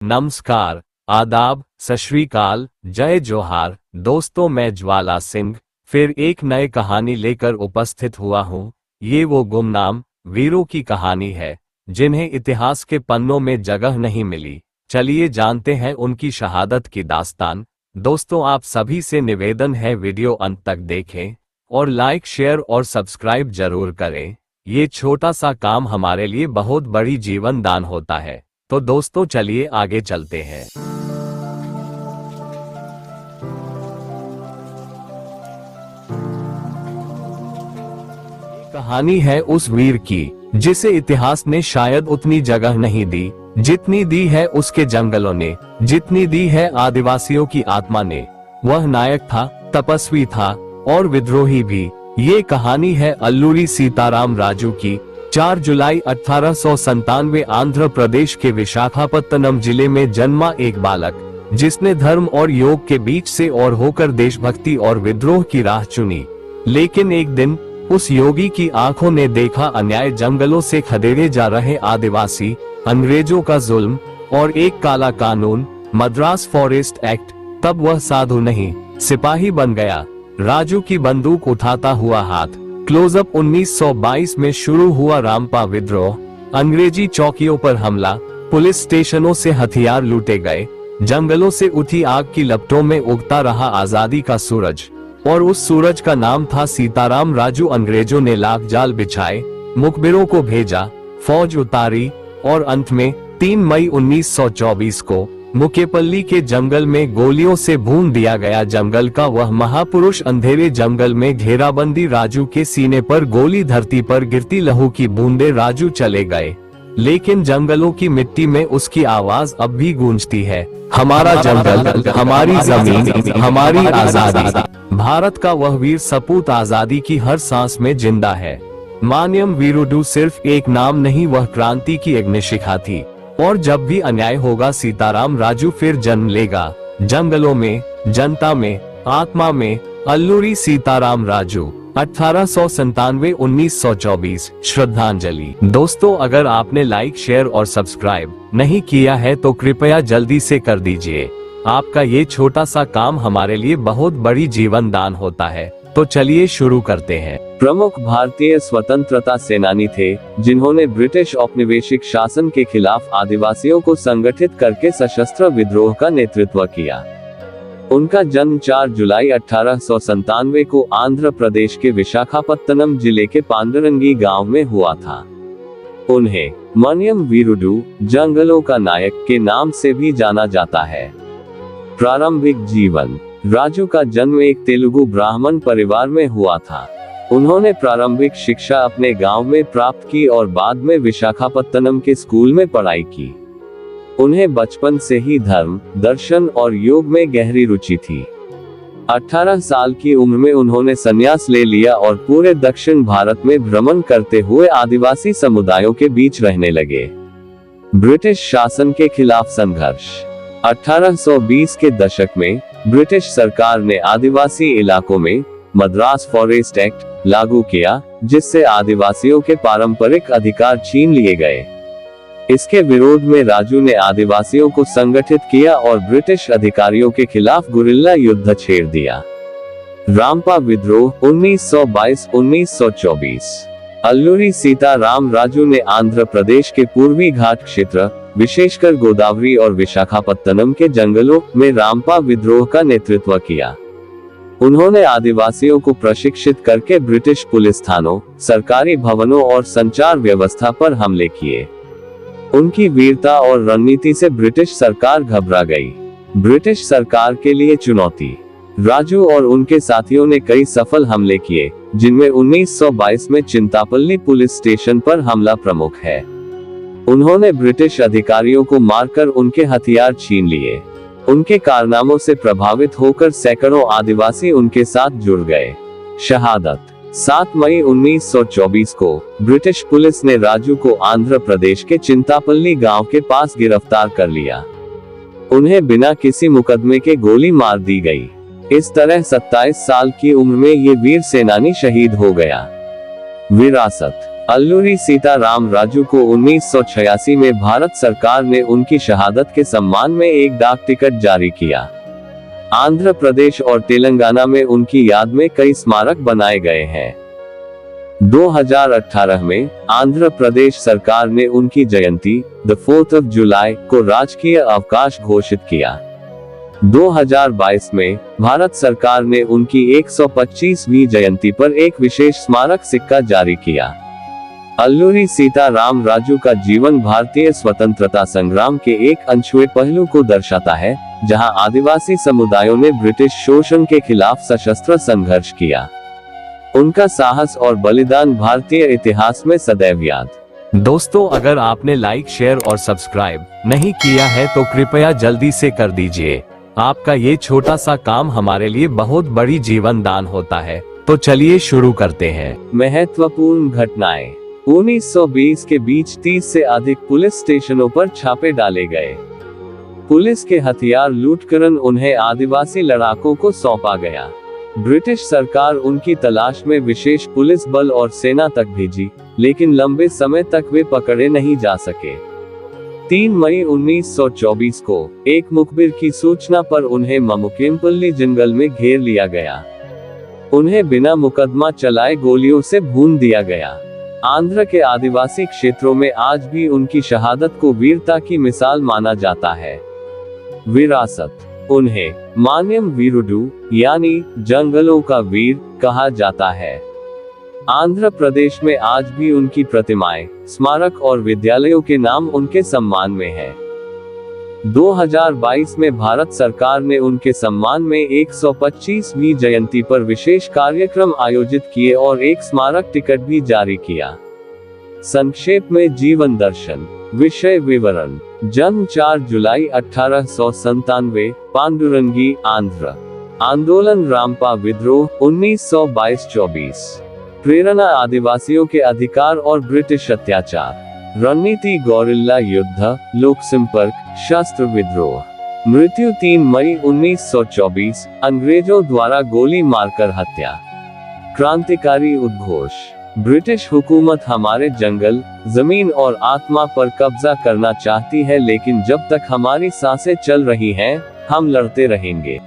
नमस्कार, आदाब, सत श्री अकाल, जय जोहार। दोस्तों, मैं ज्वाला सिंह फिर एक नए कहानी लेकर उपस्थित हुआ हूँ। ये वो गुमनाम वीरों की कहानी है जिन्हें इतिहास के पन्नों में जगह नहीं मिली। चलिए जानते हैं उनकी शहादत की दास्तान। दोस्तों, आप सभी से निवेदन है वीडियो अंत तक देखें और लाइक, शेयर और सब्सक्राइब जरूर करें। ये छोटा सा काम हमारे लिए बहुत बड़ी जीवन दान होता है। तो दोस्तों, चलिए आगे चलते हैं। कहानी है उस वीर की जिसे इतिहास ने शायद उतनी जगह नहीं दी जितनी दी है उसके जंगलों ने, जितनी दी है आदिवासियों की आत्मा ने। वह नायक था, तपस्वी था और विद्रोही भी। ये कहानी है अल्लूरी सीताराम राजू की। 4 जुलाई 1897 आंध्र प्रदेश के विशाखापत्तनम जिले में जन्मा एक बालक जिसने धर्म और योग के बीच से और होकर देशभक्ति और विद्रोह की राह चुनी। लेकिन एक दिन उस योगी की आंखों ने देखा अन्याय, जंगलों से खदेड़े जा रहे आदिवासी, अंग्रेजों का जुल्म और एक काला कानून, मद्रास फॉरेस्ट एक्ट। तब वह साधु नहीं, सिपाही बन गया। राजू की बंदूक उठाता हुआ हाथ। क्लोजअप 1922 में शुरू हुआ रामपा विद्रोह। अंग्रेजी चौकियों पर हमला, पुलिस स्टेशनों से हथियार लूटे गए, जंगलों से उठी आग की लपटों में उगता रहा आजादी का सूरज। और उस सूरज का नाम था सीताराम राजू। अंग्रेजों ने लाख जाल बिछाए, मुखबिरों को भेजा, फौज उतारी और अंत में 3 मई 1924 को मुकेपल्ली के जंगल में गोलियों से भून दिया गया। जंगल का वह महापुरुष अंधेरे जंगल में घेराबंदी, राजू के सीने पर गोली, धरती पर गिरती लहू की बूंदे। राजू चले गए लेकिन जंगलों की मिट्टी में उसकी आवाज अब भी गूंजती है। हमारा जंगल, हमारी जमीन, हमारी आजादी। भारत का वह वीर सपूत आजादी की हर सांस में जिंदा है। मानियम वीरुडू सिर्फ एक नाम नहीं, वह क्रांति की अग्निशिखा थी। और जब भी अन्याय होगा, सीताराम राजू फिर जन्म लेगा। जंगलों में, जनता में, आत्मा में। अल्लूरी सीताराम राजू, 1897-1924। श्रद्धांजलि। दोस्तों, अगर आपने लाइक, शेयर और सब्सक्राइब नहीं किया है तो कृपया जल्दी से कर दीजिए। आपका ये छोटा सा काम हमारे लिए बहुत बड़ी जीवन दान होता है। तो चलिए शुरू करते हैं। प्रमुख भारतीय स्वतंत्रता सेनानी थे जिन्होंने ब्रिटिश औपनिवेशिक शासन के खिलाफ आदिवासियों को संगठित करके सशस्त्र विद्रोह का नेतृत्व किया। उनका जन्म 4 जुलाई 1897 को आंध्र प्रदेश के विशाखापत्तनम जिले के पांडरंगी गांव में हुआ था। उन्हें मानियम वीरुडू, जंगलों का नायक के नाम से भी जाना जाता है। प्रारंभिक जीवन। राजू का जन्म एक तेलुगु ब्राह्मण परिवार में हुआ था। उन्होंने प्रारंभिक शिक्षा अपने गांव में प्राप्त की और बाद में विशाखापत्तनम के स्कूल में पढ़ाई की। उन्हें बचपन से ही धर्म, दर्शन और योग में गहरी रुचि थी। 18 साल की उम्र में उन्होंने संन्यास ले लिया और पूरे दक्षिण भारत में भ्रमण करते हुए आदिवासी समुदायों के बीच रहने लगे। ब्रिटिश शासन के खिलाफ संघर्ष। 1820 के दशक में ब्रिटिश सरकार ने आदिवासी इलाकों में मद्रास फॉरेस्ट एक्ट लागू किया, जिससे आदिवासियों के पारंपरिक अधिकार छीन लिए गए। इसके विरोध में राजू ने आदिवासियों को संगठित किया और ब्रिटिश अधिकारियों के खिलाफ गुरिल्ला युद्ध छेड़ दिया। रामपा विद्रोह 1922-1924। अल्लूरी सीताराम राजू ने आंध्र प्रदेश के पूर्वी घाट क्षेत्र, विशेषकर गोदावरी और विशाखापत्तनम के जंगलों में रामपा विद्रोह का नेतृत्व किया। उन्होंने आदिवासियों को प्रशिक्षित करके ब्रिटिश पुलिस थानों, सरकारी भवनों और संचार व्यवस्था पर हमले किए। उनकी वीरता और रणनीति से ब्रिटिश सरकार घबरा गई। ब्रिटिश सरकार के लिए चुनौती। राजू और उनके साथियों ने कई सफल हमले किए, जिनमें 1922 में चिंतापल्ली पुलिस स्टेशन पर हमला प्रमुख है। उन्होंने ब्रिटिश अधिकारियों को मारकर उनके हथियार छीन लिए। उनके कारनामों से प्रभावित होकर सैकड़ों आदिवासी उनके साथ जुड़ गए। शहादत। 7 मई 1924 को ब्रिटिश पुलिस ने राजू को आंध्र प्रदेश के चिंतापल्ली गांव के पास गिरफ्तार कर लिया। उन्हें बिना किसी मुकदमे के गोली मार दी गई। इस तरह 27 साल की उम्र में ये वीर सेनानी शहीद हो गया। विरासत। अल्लूरी सीताराम राजू को 1986 में भारत सरकार ने उनकी शहादत के सम्मान में एक डाक टिकट जारी किया। आंध्र प्रदेश और तेलंगाना में उनकी याद में कई स्मारक बनाए गए हैं। 2018 में आंध्र प्रदेश सरकार ने उनकी जयंती द 4th of जुलाई को राजकीय अवकाश घोषित किया। 2022 में भारत सरकार ने उनकी 125वीं जयंती पर एक विशेष स्मारक सिक्का जारी किया। अल्लूरी सीताराम राजू का जीवन भारतीय स्वतंत्रता संग्राम के एक अनछुए पहलू को दर्शाता है, जहां आदिवासी समुदायों ने ब्रिटिश शोषण के खिलाफ सशस्त्र संघर्ष किया। उनका साहस और बलिदान भारतीय इतिहास में सदैव याद। दोस्तों, अगर आपने लाइक, शेयर और सब्सक्राइब नहीं किया है तो कृपया जल्दी से कर दीजिए। आपका ये छोटा सा काम हमारे लिए बहुत बड़ी जीवन दान होता है। तो चलिए शुरू करते हैं। महत्वपूर्ण घटनाएं। 1920 के बीच 30 से अधिक पुलिस स्टेशनों पर छापे डाले गए। पुलिस के हथियार लूटकर उन्हें आदिवासी लड़ाकों को सौंपा गया। ब्रिटिश सरकार उनकी तलाश में विशेष पुलिस बल और सेना तक भेजी, लेकिन लंबे समय तक वे पकड़े नहीं जा सके। 3 मई 1924 को एक मुखबिर की सूचना पर उन्हें ममुकेम्पल्ली जंगल में घेर लिया गया। उन्हें बिना मुकदमा चलाए गोलियों से भून दिया गया। आंध्र के आदिवासी क्षेत्रों में आज भी उनकी शहादत को वीरता की मिसाल माना जाता है। विरासत। उन्हें मान्यम वीरुडु यानी जंगलों का वीर कहा जाता है। आंध्र प्रदेश में आज भी उनकी प्रतिमाएं, स्मारक और विद्यालयों के नाम उनके सम्मान में है। 2022 में भारत सरकार ने उनके सम्मान में 125वीं जयंती पर विशेष कार्यक्रम आयोजित किए और एक स्मारक टिकट भी जारी किया। संक्षेप में जीवन दर्शन। विषय विवरण। जन्म 4 जुलाई 1897, पांडुरंगी, आंध्र। आंदोलन रामपा विद्रोह 1922-24। प्रेरणा आदिवासियों के अधिकार और ब्रिटिश अत्याचार। रणनीति गौरिल्ला युद्ध, लोक संपर्क, शस्त्र विद्रोह। मृत्यु 3 मई 1924, अंग्रेजों द्वारा गोली मारकर हत्या। क्रांतिकारी उद्घोष। ब्रिटिश हुकूमत हमारे जंगल, जमीन और आत्मा पर कब्जा करना चाहती है, लेकिन जब तक हमारी सांसें चल रही हैं, हम लड़ते रहेंगे।